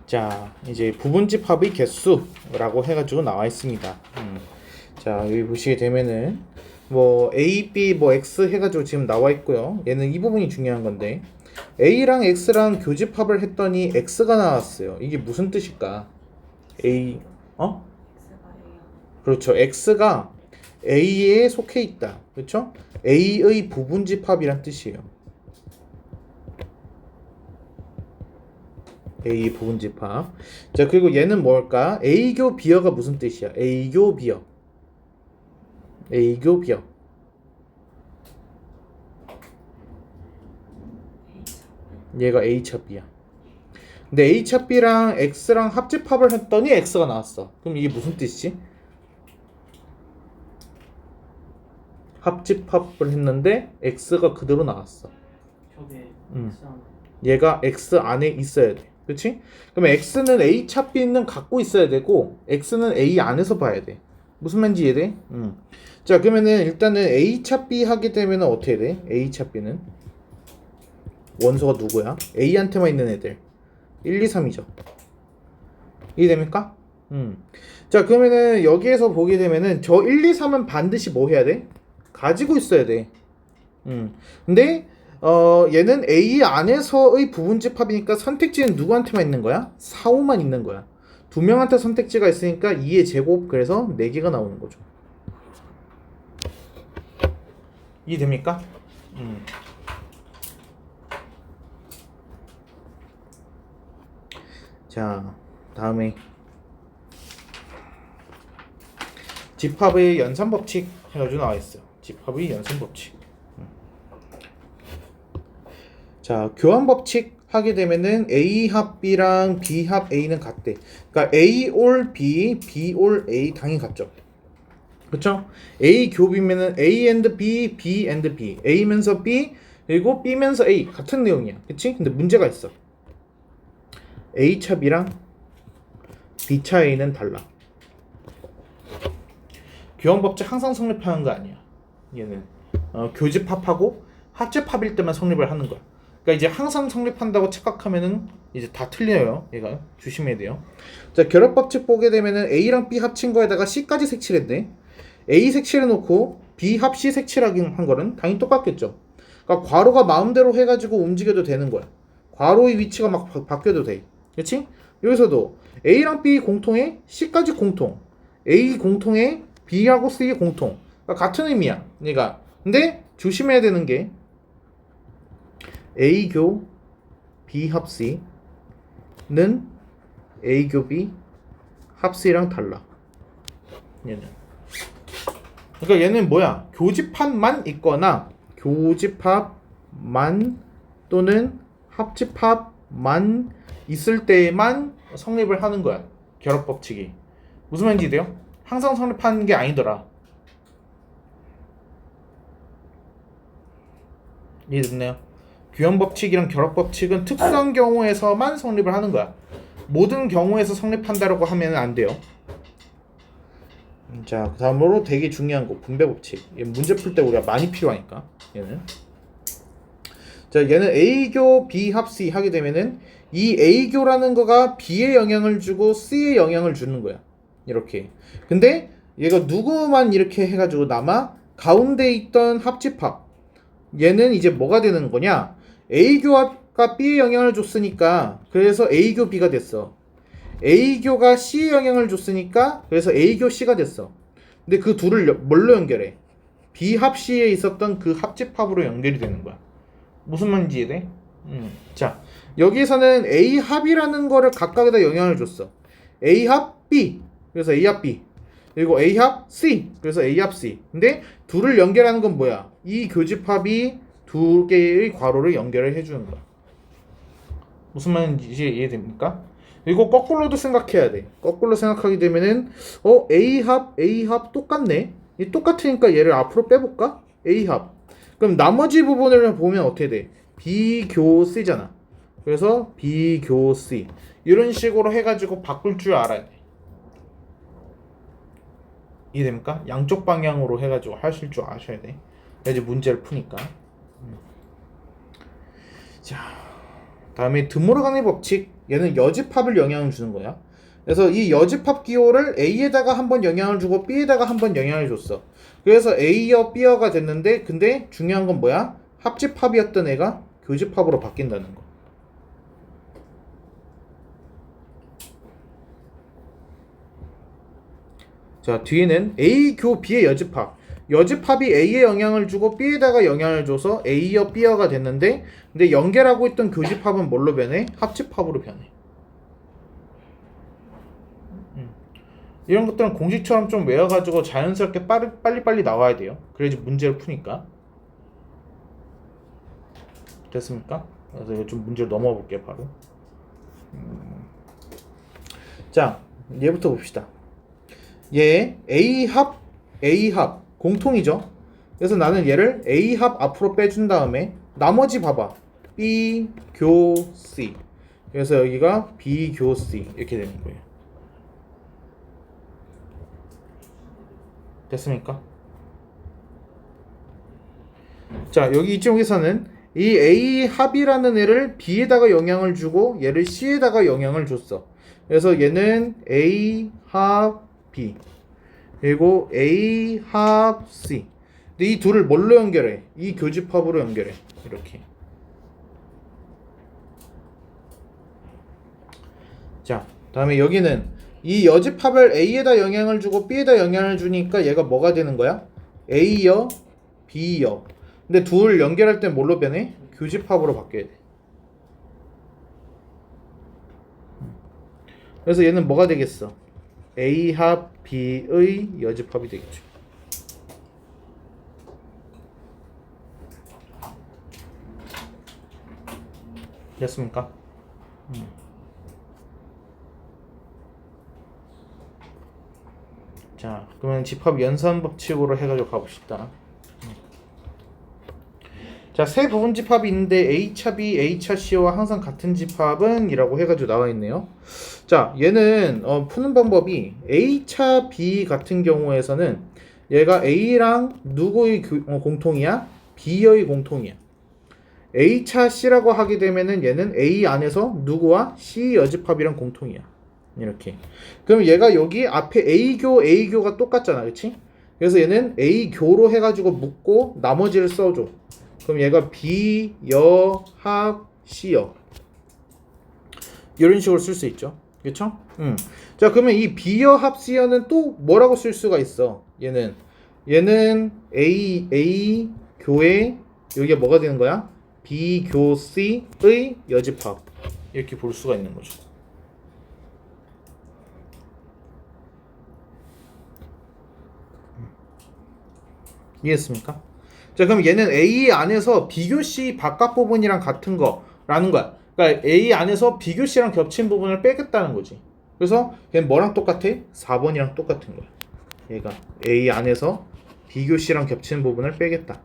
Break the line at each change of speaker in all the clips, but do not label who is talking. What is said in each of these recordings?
자, 이제 부분집합의 개수라고 해가지고 나와 있습니다. 자, 여기 보시게 되면은 뭐 A, B, 뭐 X 해가지고 지금 나와 있고요. 얘는 이 부분이 중요한 건데 A랑 X랑 교집합을 했더니 X가 나왔어요. 이게 무슨 뜻일까? A, 그렇죠. X가 A에 속해 있다. 그렇죠? A의 부분집합이란 뜻이에요. A 부분집합. 자, 그리고 얘는 뭘까? A교 비어가 무슨 뜻이야? A교 비어. A교 비어. 얘가 A차비야. 근데 A차비랑 X랑 합집합을 했더니 X가 나왔어. 그럼 이게 무슨 뜻이지? 합집합을 했는데 X가 그대로 나왔어.
저게
얘가 X 안에 있어야 돼. 그치? 그러면 X는 A차비는 갖고 있어야 되고 X는 A 안에서 봐야 돼. 무슨 말인지 이해돼? 자, 그러면은 일단은 A차비 하게 되면 어떻게 돼? A차비는 원소가 누구야? A한테만 있는 애들 1, 2, 3이죠. 이해됩니까? 자, 그러면은 여기에서 보게 되면은 저 1, 2, 3은 반드시 뭐 해야 돼? 가지고 있어야 돼. 근데 얘는 A 안에서의 부분집합이니까 선택지는 누구한테만 있는 거야? 4, 5만 있는 거야. 두 명한테 선택지가 있으니까 2의 제곱, 그래서 4개가 나오는 거죠. 이해됩니까? 자, 다음에 집합의 연산법칙 해가지고 나와 있어요. 집합의 연산법칙. 자, 교환법칙 하게 되면은 A 합 B랑 B 합 A는 같대. 그러니까 A 올 B, B 올 A 당연히 같죠. 그쵸? A 교비면은 A and B, B and B, A면서 B, 그리고 B면서 A 같은 내용이야. 그치? 근데 문제가 있어. A차 B랑 B차 A는 달라. 교환법칙 항상 성립하는 거 아니야. 얘는 교집합하고 합집합일 때만 성립을 하는 거야. 그러니까 이제 항상 성립한다고 착각하면은 이제 다 틀려요. 얘가 조심해야 돼요. 자, 결합법칙 보게 되면은 A랑 B 합친 거에다가 C까지 색칠했네. A 색칠해놓고 B 합 C 색칠한 거는 당연히 똑같겠죠. 그러니까 괄호가 마음대로 해가지고 움직여도 되는 거야. 괄호의 위치가 막 바뀌어도 돼. 그렇지? 여기서도 A랑 B 공통에 C까지 공통, A 공통에 B하고 C 공통. 그러니까 같은 의미야. 얘가. 근데 조심해야 되는 게 A교 B 합 C는 A교 B 합 C랑 달라. 얘는. 그러니까 얘는 뭐야? 교집합만 있거나 교집합만 또는 합집합만 있을 때에만 성립을 하는 거야. 결합법칙이. 무슨 말인지 돼요? 항상 성립하는 게 아니더라. 이해됐나요? 규형법칙이랑 결합법칙은 특수한 경우에서만 성립을 하는 거야. 모든 경우에서 성립한다라고 하면 안 돼요. 자, 그 다음으로 되게 중요한 거 분배법칙. 얘 문제 풀 때 우리가 많이 필요하니까 얘는. 자, 얘는 A교 B 합 C 하게 되면은 이 A교라는 거가 B에 영향을 주고 C에 영향을 주는 거야. 이렇게. 근데 얘가 누구만 이렇게 해가지고 남아? 가운데 있던 합집합. 얘는 이제 뭐가 되는 거냐? A교가 B에 영향을 줬으니까 그래서 A교 B가 됐어. A교가 C에 영향을 줬으니까 그래서 A교 C가 됐어. 근데 그 둘을 뭘로 연결해? B 합 C에 있었던 그 합집합으로 연결이 되는 거야. 무슨 말인지 이해돼? 자, 여기에서는 A 합이라는 거를 각각에다 영향을 줬어. A 합 B, 그래서 A 합 B. 그리고 A 합 C, 그래서 A 합 C. 근데 둘을 연결하는 건 뭐야? 이 교집합이 두 개의 괄호를 연결을 해주는 거야. 무슨 말인지 이해됩니까? 그리고 거꾸로도 생각해야 돼. 거꾸로 생각하게 되면은 A 합 똑같네. 이 똑같으니까 얘를 앞으로 빼볼까? A 합. 그럼 나머지 부분을 보면 어떻게 돼? B교 C잖아. 그래서 B교 C 이런 식으로 해가지고 바꿀 줄 알아야 돼. 이해됩니까? 양쪽 방향으로 해가지고 하실 줄 아셔야 돼. 이제 문제를 푸니까. 자, 다음에 드모르간의 법칙 얘는 여집합을 영향을 주는 거야. 그래서 이 여집합 기호를 A에다가 한번 영향을 주고 B에다가 한번 영향을 줬어. 그래서 A여 B여가 됐는데 근데 중요한 건 뭐야? 합집합이었던 애가 교집합으로 바뀐다는 거. 자, 뒤에는 A 교 B의 여집합. 여집합이 A에 영향을 주고 B에다가 영향을 줘서 A여 B여가 됐는데 근데 연결하고 있던 교집합은 뭘로 변해? 합집합으로 변해. 이런 것들은 공식처럼 좀 외워가지고 자연스럽게 빨리빨리 나와야 돼요. 그래야지 문제를 푸니까. 됐습니까? 그래서 이거 좀 문제를 넘어가 볼게요, 바로. 자, 얘부터 봅시다. 얘 A합 공통이죠. 그래서 나는 얘를 A합 앞으로 빼준 다음에 나머지 봐봐. B, 교, C. 그래서 여기가 B, 교, C 이렇게 되는 거예요. 됐습니까? 자, 여기 이쪽에서는 이 A 합이라는 애를 B에다가 영향을 주고 얘를 C에다가 영향을 줬어. 그래서 얘는 A 합 B 그리고 A 합 C. 근데 이 둘을 뭘로 연결해? 이 교집합으로 연결해. 이렇게. 자, 다음에 여기는 이 여집합을 A에다 영향을 주고 B에다 영향을 주니까 얘가 뭐가 되는 거야? A여, B여. 근데 둘 연결할 때 뭘로 변해? 교집합으로 바뀌어야 돼. 그래서 얘는 뭐가 되겠어? A 합 B의 여집합이 되겠죠. 됐습니까? 자, 그러면 집합 연산 법칙으로 해가지고 가봅시다. 자, 세 부분 집합이 있는데 A차 B, A차 C와 항상 같은 집합은 이라고 해가지고 나와 있네요. 자, 얘는 푸는 방법이 A차 B 같은 경우에서는 얘가 A랑 누구의 공통이야? B의 공통이야. A차 C라고 하게 되면은 얘는 A 안에서 누구와 C 여집합이랑 공통이야. 이렇게. 그럼 얘가 여기 앞에 A교가 똑같잖아, 그렇지? 그래서 얘는 A교로 해가지고 묶고 나머지를 써줘. 그럼 얘가 B여 합 C여 이런 식으로 쓸 수 있죠, 그렇죠? 자, 그러면 이 B여 합 C여는 또 뭐라고 쓸 수가 있어? 얘는 A 교의 여기가 뭐가 되는 거야? B 교 C의 여집합 이렇게 볼 수가 있는 거죠. 이해했습니까? 자, 그럼 얘는 A 안에서 비교 C 바깥 부분이랑 같은 거라는 거야. 그러니까 A 안에서 비교 C랑 겹친 부분을 빼겠다는 거지. 그래서 걔는 뭐랑 똑같아? 4번이랑 똑같은 거야. 얘가 A 안에서 비교 C랑 겹치는 부분을 빼겠다.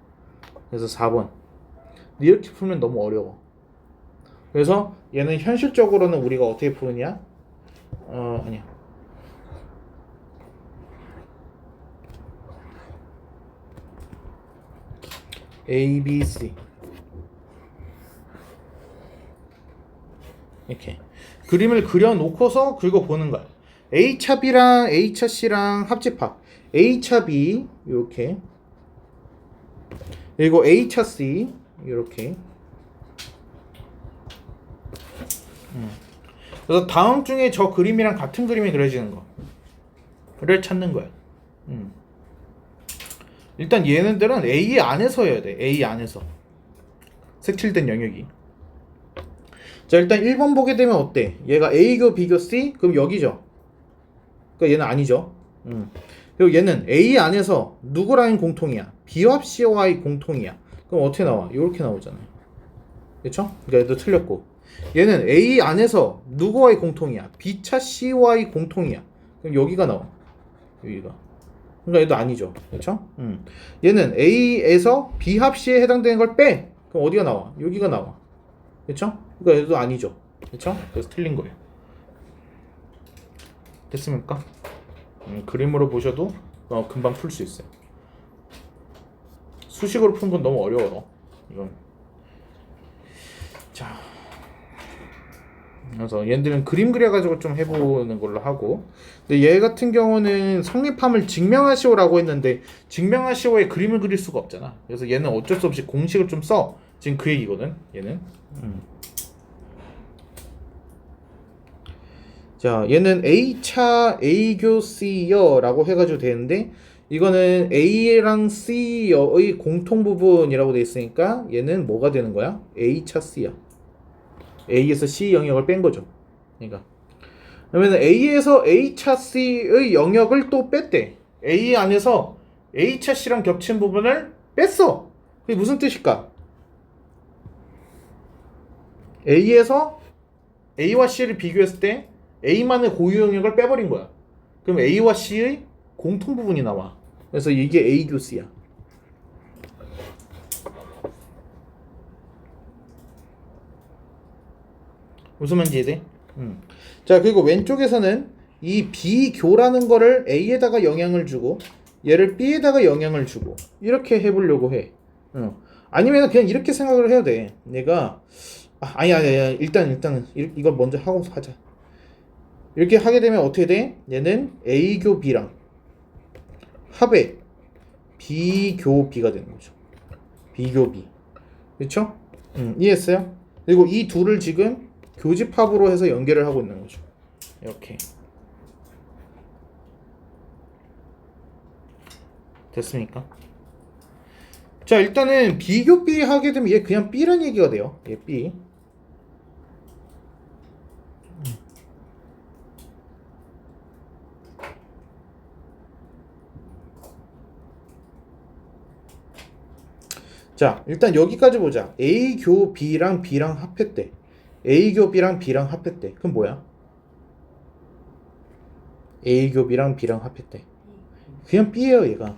그래서 4번. 이렇게 풀면 너무 어려워. 그래서 얘는 현실적으로는 우리가 어떻게 푸느냐? 아니야. A, B, C 이렇게 그림을 그려놓고서 긁어보는 거야. A차 B랑 A차 C랑 합집합 A차 B 이렇게 그리고 A차 C 이렇게. 그래서 다음 중에 저 그림이랑 같은 그림이 그려지는 거를 찾는 거야. 일단 얘네들은 A 안에서 해야 돼. A 안에서 색칠된 영역이. 자, 일단 1번 보게 되면 어때? 얘가 A교 B교 C? 그럼 여기죠. 그러니까 얘는 아니죠. 그리고 얘는 A 안에서 누구랑의 공통이야? B합 C와의 공통이야. 그럼 어떻게 나와? 이렇게 나오잖아요. 그렇죠? 그러니까 얘도 틀렸고. 얘는 A 안에서 누구와의 공통이야? B차 C와의 공통이야. 그럼 여기가 나와. 여기가. 그러니까 얘도 아니죠. 그렇죠? 얘는 A에서 B합 C에 해당되는 걸 빼. 그럼 어디가 나와? 여기가 나와. 그렇죠? 그러니까 얘도 아니죠. 그렇죠? 그래서 틀린 거예요. 됐습니까? 그림으로 보셔도 금방 풀 수 있어요. 수식으로 푸는 건 너무 어려워요. 이건. 자. 그래서 얘들은 그림 그려가지고 좀 해보는 걸로 하고, 근데 얘 같은 경우는 성립함을 증명하시오라고 했는데 증명하시오에 그림을 그릴 수가 없잖아. 그래서 얘는 어쩔 수 없이 공식을 좀 써. 지금 그 얘기거든. 얘는. 자, 얘는 A차 A교 C여라고 해가지고 되는데 이거는 A랑 C여의 공통 부분이라고 돼 있으니까 얘는 뭐가 되는 거야? A차 C야. A에서 C 영역을 뺀 거죠. 그러니까 그러면 A에서 A차 C의 영역을 또 뺐대. A 안에서 A차 C랑 겹친 부분을 뺐어. 그게 무슨 뜻일까? A에서 A와 C를 비교했을 때 A만의 고유 영역을 빼버린 거야. 그럼 A와 C의 공통 부분이 나와. 그래서 이게 A교 C야. 무슨 말인지 이해돼? 자, 그리고 왼쪽에서는 이 B교라는 거를 A에다가 영향을 주고 얘를 B에다가 영향을 주고 이렇게 해보려고 해. 아니면 그냥 이렇게 생각을 해야 돼. 내가 아니야 일단 이걸 먼저 하고 하자. 이렇게 하게 되면 어떻게 돼? 얘는 A교 B랑 합의 B교 B가 되는 거죠. B교 B. 그렇죠? 이해했어요? 그리고 이 둘을 지금 교집합으로 해서 연결을 하고 있는 거죠. 이렇게. 됐습니까? 자, 일단은 B교 B 하게 되면 얘 그냥 B란 얘기가 돼요. 얘 B. 자, 일단 여기까지 보자. A교 B랑 B랑 합했대. A교 B랑 B랑 합했대. 그럼 뭐야? A교 B랑 B랑 합했대. 그냥 B예요, 얘가.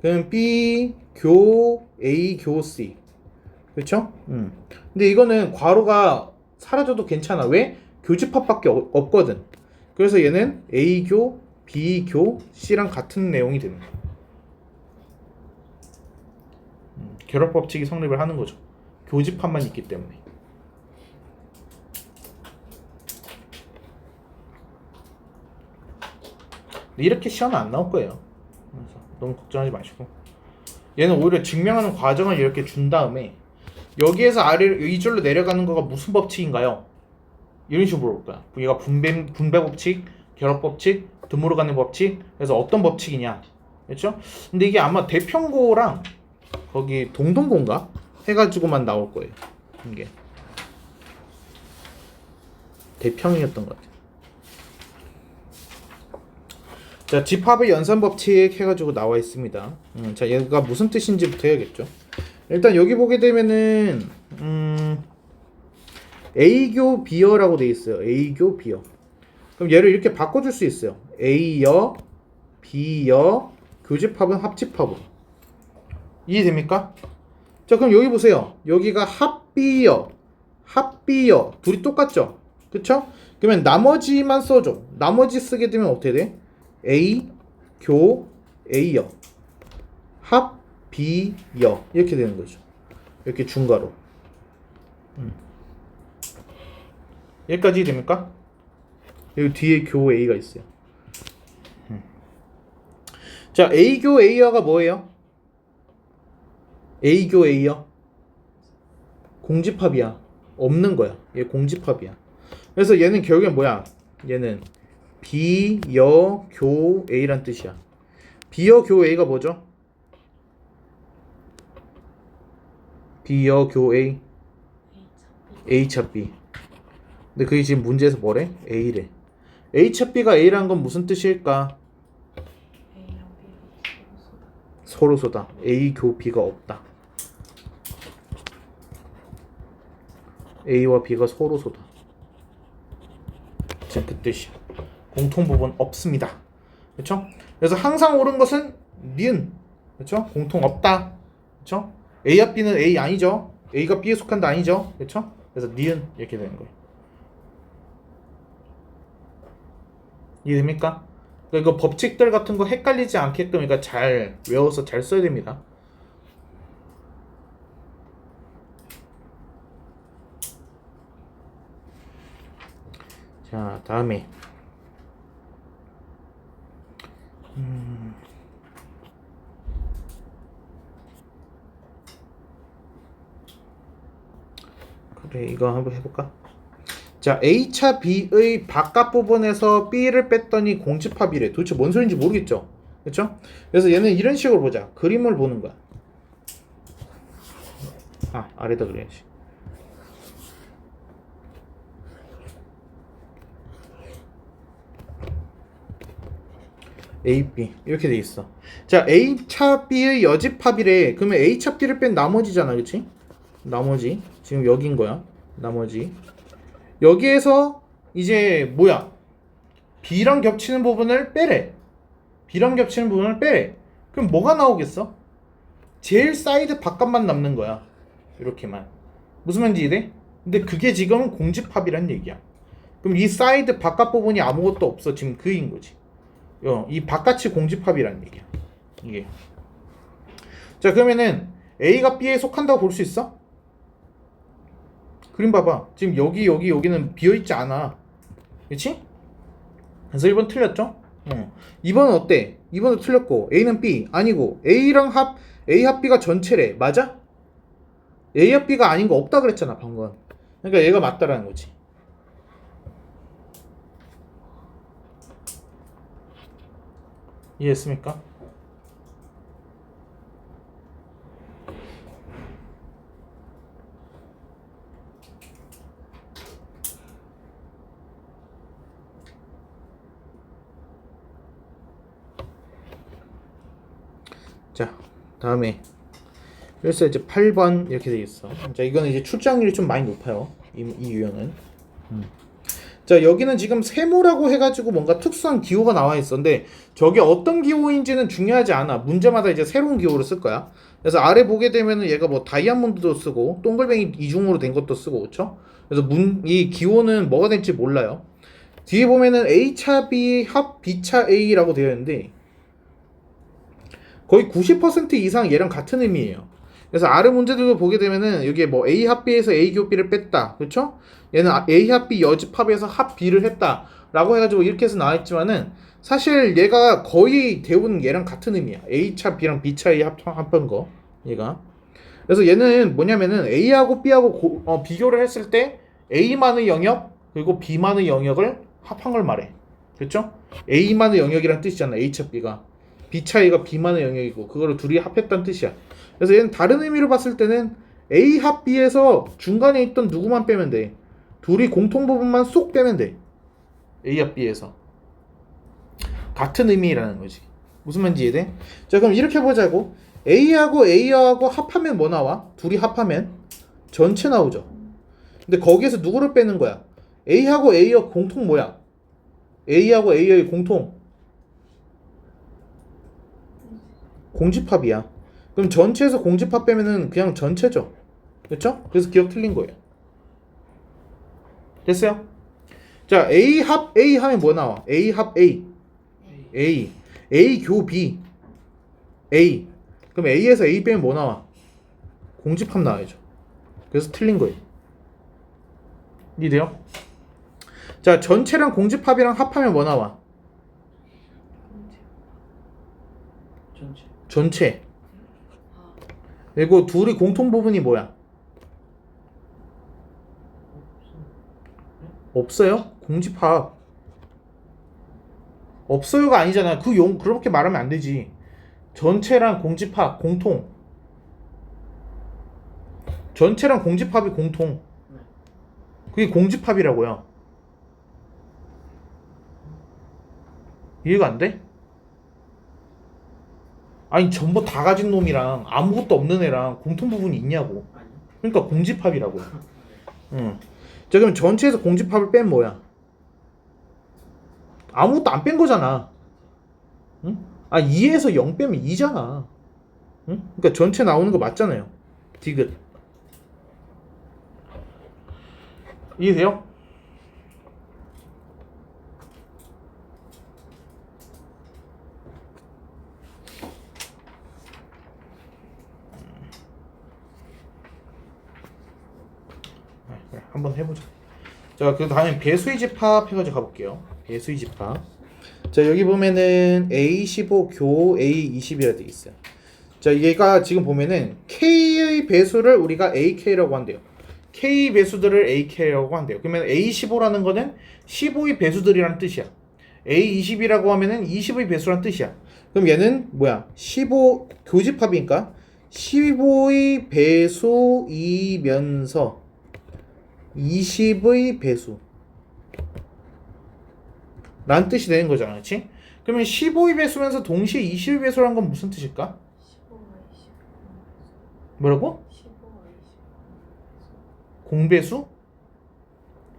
그럼 B 교 A 교 C. 그렇죠? 근데 이거는 괄호가 사라져도 괜찮아. 왜? 교집합밖에 없거든. 그래서 얘는 A교 B교 C랑 같은 내용이 되는 거야. 결합 법칙이 성립을 하는 거죠. 교집합만 있기 때문에. 이렇게 시험은 안 나올 거예요. 그래서 너무 걱정하지 마시고. 얘는 오히려 증명하는 과정을 이렇게 준 다음에 여기에서 아래로 이 줄로 내려가는 거가 무슨 법칙인가요? 이런 식으로 물어볼 거야. 얘가 분배 법칙, 결합 법칙, 드물어 가는 법칙. 그래서 어떤 법칙이냐? 그렇죠? 근데 이게 아마 대평고랑 거기 동동고인가 해가지고만 나올 거예요. 이게 대평이었던 것 같아요. 자, 집합의 연산 법칙 해가지고 나와 있습니다. 자, 얘가 무슨 뜻인지부터 해야겠죠. 일단 여기 보게 되면은 A교 B여라고 돼 있어요. A교 B여. 그럼 얘를 이렇게 바꿔줄 수 있어요. A여 B여 교집합은 합집합으로. 이해됩니까? 자, 그럼 여기 보세요. 여기가 합비여 둘이 똑같죠? 그쵸? 그러면 나머지만 써줘. 나머지 쓰게 되면 어떻게 돼? A 교 A여 합 B여 이렇게 되는 거죠. 이렇게 중괄호. 여기까지 됩니까? 여기 뒤에 교 A가 있어요. 자, A교 A여가 뭐예요? A교 A여 공집합이야. 없는 거야. 얘 공집합이야. 그래서 얘는 결국엔 뭐야? 얘는 B여 교 A란 뜻이야. B여 교 A가 뭐죠? B여 교 A A차 B. 근데 그게 지금 문제에서 뭐래? A래. A차 B가 A라는 건 무슨 뜻일까? 서로소다. A 교 B가 없다. A와 B가 서로소다. 지금 그 뜻이야. 공통 부분 없습니다. 그렇죠? 그래서 항상 옳은 것은 니은. 그렇죠? 공통 없다. 그렇죠? A와 B는 A 아니죠? A가 B에 속한다 아니죠? 그렇죠? 그래서 니은 이렇게 되는 거예요. 이해됩니까? 그러니까 법칙들 같은 거 헷갈리지 않게끔 그러니까 잘 외워서 잘 써야 됩니다. 자, 다음에 그래, 이거 한번 해볼까? 자, A차 B의 바깥 부분에서 B를 뺐더니 공집합이래. 도대체 뭔 소린지 모르겠죠? 그렇죠? 그래서 얘는 이런 식으로 보자. 그림을 보는 거야. 아, 아래다 그래야지. A, B 이렇게 돼 있어. 자, A차 B의 여집합이래. 그러면 A차 B를 뺀 나머지잖아, 그렇지? 나머지 지금 여긴 거야. 나머지 여기에서 이제 뭐야? B랑 겹치는 부분을 빼래. B랑 겹치는 부분을 빼래. 그럼 뭐가 나오겠어? 제일 사이드 바깥만 남는 거야. 이렇게만. 무슨 말인지 이해? 근데 그게 지금 공집합이란 얘기야. 그럼 이 사이드 바깥 부분이 아무것도 없어. 지금 그인 거지. 이 바깥이 공집합이란 얘기야. 이게. 자, 그러면은 A가 B에 속한다고 볼 수 있어? 그림 봐봐. 지금 여기는 비어있지 않아. 그치? 그래서 1번 틀렸죠? 2번은 어때? 2번도 틀렸고 A는 B 아니고 A 합 B가 전체래. 맞아? A 합 B가 아닌 거 없다 그랬잖아 방금. 그러니까 얘가 맞다라는 거지. 이해했습니까? 자, 다음에 그래서 이제 8번 이렇게 돼 있어. 자, 이거는 이제 출제확률이 좀 많이 높아요. 이 유형은. 자, 여기는 지금 세모라고 해가지고 뭔가 특수한 기호가 나와 있었는데 저게 어떤 기호인지는 중요하지 않아. 문제마다 이제 새로운 기호를 쓸 거야. 그래서 아래 보게 되면은 얘가 뭐 다이아몬드도 쓰고 동글뱅이 이중으로 된 것도 쓰고 그렇죠? 그래서 이 기호는 뭐가 될지 몰라요. 뒤에 보면은 A차 B 합 B차 A라고 되어 있는데 거의 90% 이상 얘랑 같은 의미예요. 그래서 아래 문제들도 보게 되면은 여기에 뭐 A 합 B에서 A 교 B를 뺐다. 그렇죠? 얘는 A 합 B 여집합에서 합 B를 했다. 라고 해가지고 이렇게 해서 나와있지만은 사실 얘가 거의 대부분 얘랑 같은 의미야. A차 B랑 B차 A 합한 거. 얘가. 그래서 얘는 뭐냐면은 A하고 B하고 비교를 했을 때 A만의 영역 그리고 B만의 영역을 합한 걸 말해. 그렇죠? A만의 영역이란 뜻이잖아. A차 B가. B 차이가 B만의 영역이고 그거를 둘이 합했다는 뜻이야. 그래서 얘는 다른 의미로 봤을 때는 A 합 B에서 중간에 있던 누구만 빼면 돼. 둘이 공통 부분만 쏙 빼면 돼. A 합 B에서. 같은 의미라는 거지. 무슨 말인지 이해돼? 자, 그럼 이렇게 보자고. A하고 합하면 뭐 나와? 둘이 합하면 전체 나오죠. 근데 거기에서 누구를 빼는 거야? A하고 A의 공통 뭐야? A하고 A의 공통 공집합이야. 그럼 전체에서 공집합 빼면은 그냥 전체죠. 그렇죠? 그래서 기억 틀린 거예요. 됐어요? 자, A 합 A 하면 뭐 나와? A 합 A. A 교 B. A. 그럼 A에서 A 빼면 뭐 나와? 공집합 나와야죠. 그래서 틀린 거예요. 이해돼요? 자, 전체랑 공집합이랑 합하면 뭐 나와? 전체. 그리고 둘이 공통 부분이 뭐야? 없어요? 공집합. 없어요가 아니잖아. 그렇게 말하면 안 되지. 전체랑 공집합, 공통. 전체랑 공집합이 공통. 그게 공집합이라고요. 이해가 안 돼? 아니, 전부 다 가진 놈이랑 아무것도 없는 애랑 공통 부분이 있냐고. 그러니까 공집합이라고요. 응. 자, 그럼 전체에서 공집합을 뺀 뭐야? 아무것도 안 뺀 거잖아. 응? 아, 2에서 0 빼면 2잖아. 응? 그러니까 전체 나오는 거 맞잖아요. 디귿. 이해돼요? 그래, 한번 해보자. 자, 그 다음에 배수의 집합 해가지고 가볼게요. 배수의 집합. 자, 여기 보면은 A15 교 A20이라 되어 있어요. 자, 얘가 지금 보면은 K의 배수를 우리가 AK라고 한대요. K 배수들을 AK라고 한대요. 그러면 A15라는 거는 15의 배수들이라는 뜻이야. A20이라고 하면은 20의 배수라는 뜻이야. 그럼 얘는 뭐야? 15 교집합이니까 15의 배수이면서 20의 배수 라는 뜻이 되는 거잖아. 그렇지? 그러면 15의 배수면서 동시에 20의 배수라는 건 무슨 뜻일까?
15와 20.
뭐라고?
15와 20.
공배수?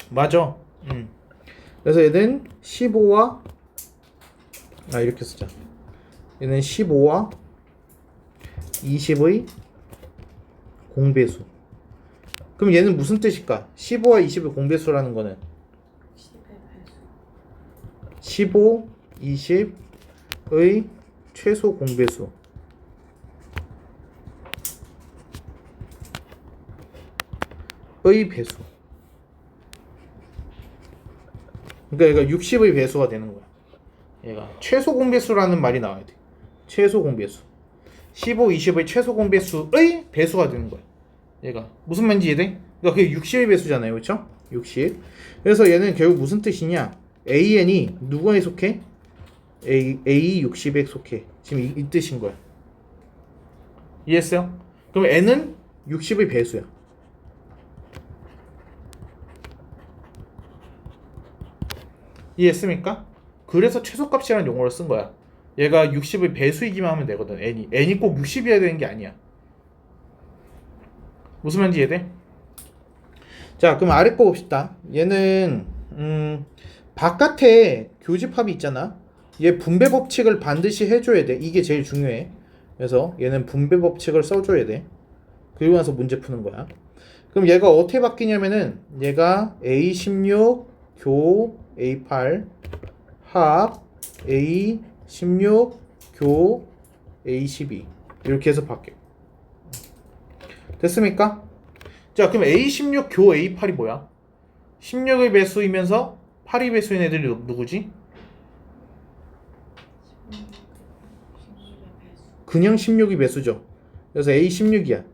맞아. 그래서 얘는 15와 이렇게 쓰자. 얘는 15와 20의 공배수. 그럼 얘는 무슨 뜻일까? 15와 20의 공배수라는 거는
10의 배수.
15, 20의 최소 공배수. 의 배수. 그러니까 얘가 60의 배수가 되는 거야. 얘가 최소 공배수라는 말이 나와야 돼. 최소 공배수. 15, 20의 최소 공배수의 배수가 되는 거야. 얘가 무슨 말인지 이해돼? 그러니까 그게 60의 배수잖아요, 그렇죠? 60. 그래서 얘는 결국 무슨 뜻이냐? AN이 누구에 속해? A 60에 속해. 지금 이 뜻인 거야. 이해했어요? 그럼 N은 60의 배수야. 이해했습니까? 그래서 최소값이라는 용어를 쓴 거야. 얘가 60의 배수이기만 하면 되거든. N이 꼭 60이어야 되는 게 아니야. 무슨 말인지 이해돼? 자, 그럼 아래 거 봅시다. 얘는 바깥에 교집합이 있잖아. 얘 분배 법칙을 반드시 해줘야 돼. 이게 제일 중요해. 그래서 얘는 분배 법칙을 써줘야 돼. 그리고 나서 문제 푸는 거야. 그럼 얘가 어떻게 바뀌냐면은 얘가 A16 교 A8 합 A16 교 A12 이렇게 해서 바뀌어. 됐습니까? 자, 그럼 A16 교 A8이 뭐야? 16의 배수이면서 8의 배수인 애들이 누구지?
16의 배수.
그냥 16이 배수죠. 그래서 A16이야.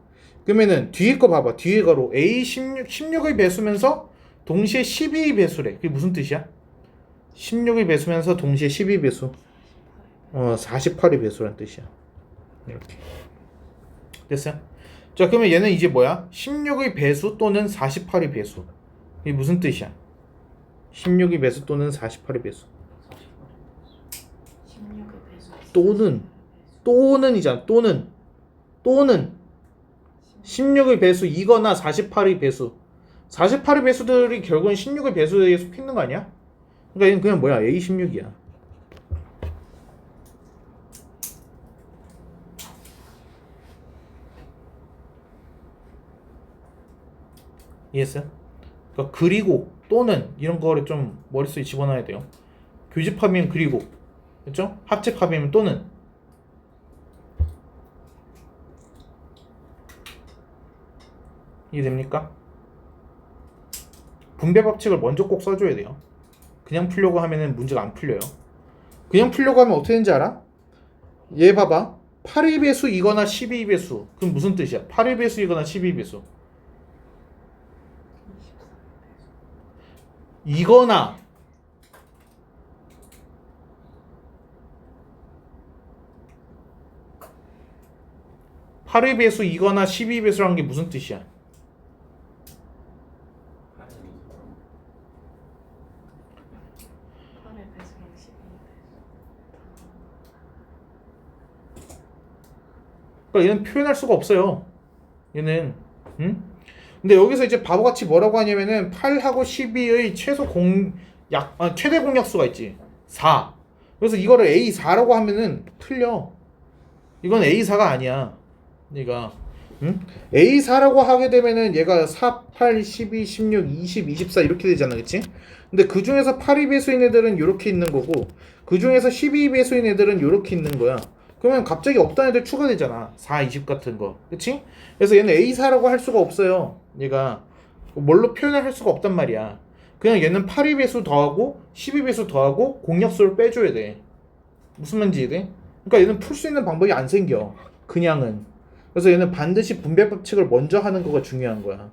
그러면은 뒤에 거 봐봐. 뒤에 가로 A16의 배수면서 동시에 12의 배수래. 그게 무슨 뜻이야? 16의 배수면서 동시에 12의 배수. 48의 배수란 뜻이야. 이렇게. 됐어요? 자, 그러면 얘는 이제 뭐야? 16의 배수 또는 48의 배수. 이게 무슨 뜻이야? 16의 배수 또는 48의 배수.
16의 배수.
또는이잖아. 또는 16의 배수이거나 48의 배수. 48의 배수들이 결국은 16의 배수에 속해 있는 거 아니야? 그러니까 얘는 그냥 뭐야? A16이야. 이해했어요? 그러니까 그리고 또는 이런 거를 좀 머릿속에 집어넣어야 돼요. 교집합이면 그리고, 그렇죠? 합집합이면 또는. 이해됩니까? 분배 법칙을 먼저 꼭 써줘야 돼요. 그냥 풀려고 하면은 문제가 안 풀려요. 그냥 풀려고 하면 어떻게 되는지 알아? 얘 봐봐. 8의 배수이거나 12의 배수. 그럼 무슨 뜻이야? 8의 배수이거나 12의 배수. 이거나 (8의 배수) 이거나 (12의 배수라는 게 무슨 뜻이야?
8의 배수랑 12의 배수.
그러니까 얘는 표현할 수가 없어요. 얘는 근데 여기서 이제 바보같이 뭐라고 하냐면은 8하고 12의 최대 공약수가 있지. 4. 그래서 이거를 A4라고 하면은 틀려. 이건 A4가 아니야. 얘가 A4라고 하게 되면은 얘가 4, 8, 12, 16, 20, 24 이렇게 되잖아. 그치? 근데 그 중에서 8의 배수인 애들은 이렇게 있는 거고 그 중에서 12의 배수인 애들은 이렇게 있는 거야. 그러면 갑자기 없던 애들 추가되잖아. 4, 20 같은 거. 그치? 그래서 얘는 A4라고 할 수가 없어요. 얘가 뭘로 표현을 할 수가 없단 말이야. 그냥 얘는 8배수 더하고 12배수 더하고 공약수를 빼줘야 돼. 무슨 말인지 이해돼? 그러니까 얘는 풀 수 있는 방법이 안 생겨. 그냥은. 그래서 얘는 반드시 분배 법칙을 먼저 하는 거가 중요한 거야.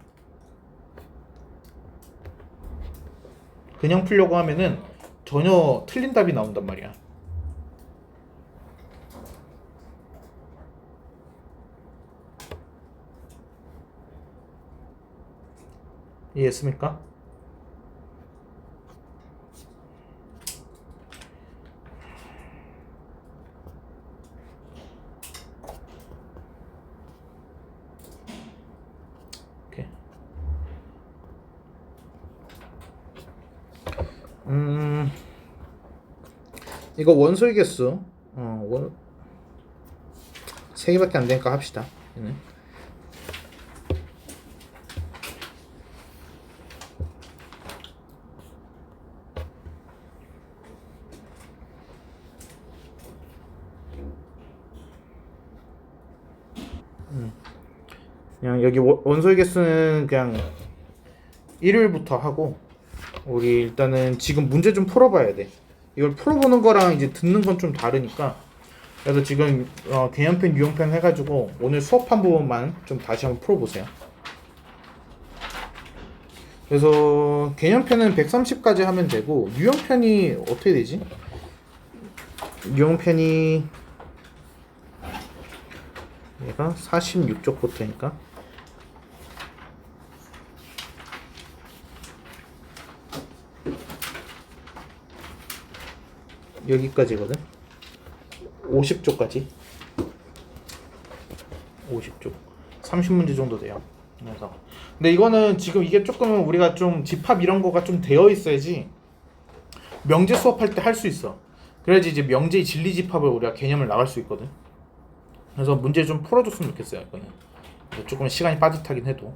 그냥 풀려고 하면은 전혀 틀린 답이 나온단 말이야. 이해했습니까? 오케이. 이거 원소의 개수 원 3개밖에 안 되니까 합시다. 얘는. 그냥 여기 원소의 개수는 그냥 1일부터 하고 우리 일단은 지금 문제 좀 풀어봐야 돼. 이걸 풀어보는 거랑 이제 듣는 건 좀 다르니까 그래서 지금 개념편 유형편 해가지고 오늘 수업한 부분만 좀 다시 한번 풀어보세요. 그래서 개념편은 130까지 하면 되고 유형편이 어떻게 되지? 유형편이 얘가 46쪽부터니까 여기까지거든. 50쪽까지 50쪽 30문제 정도 돼요. 그래서 근데 이거는 지금 이게 조금 우리가 좀 집합 이런 거가 좀 되어 있어야지 명제 수업할 때 할 수 있어. 그래야지 이제 명제의 진리 집합을 우리가 개념을 나갈 수 있거든. 그래서 문제 좀 풀어줬으면 좋겠어요. 이거는 조금 시간이 빠듯하긴 해도.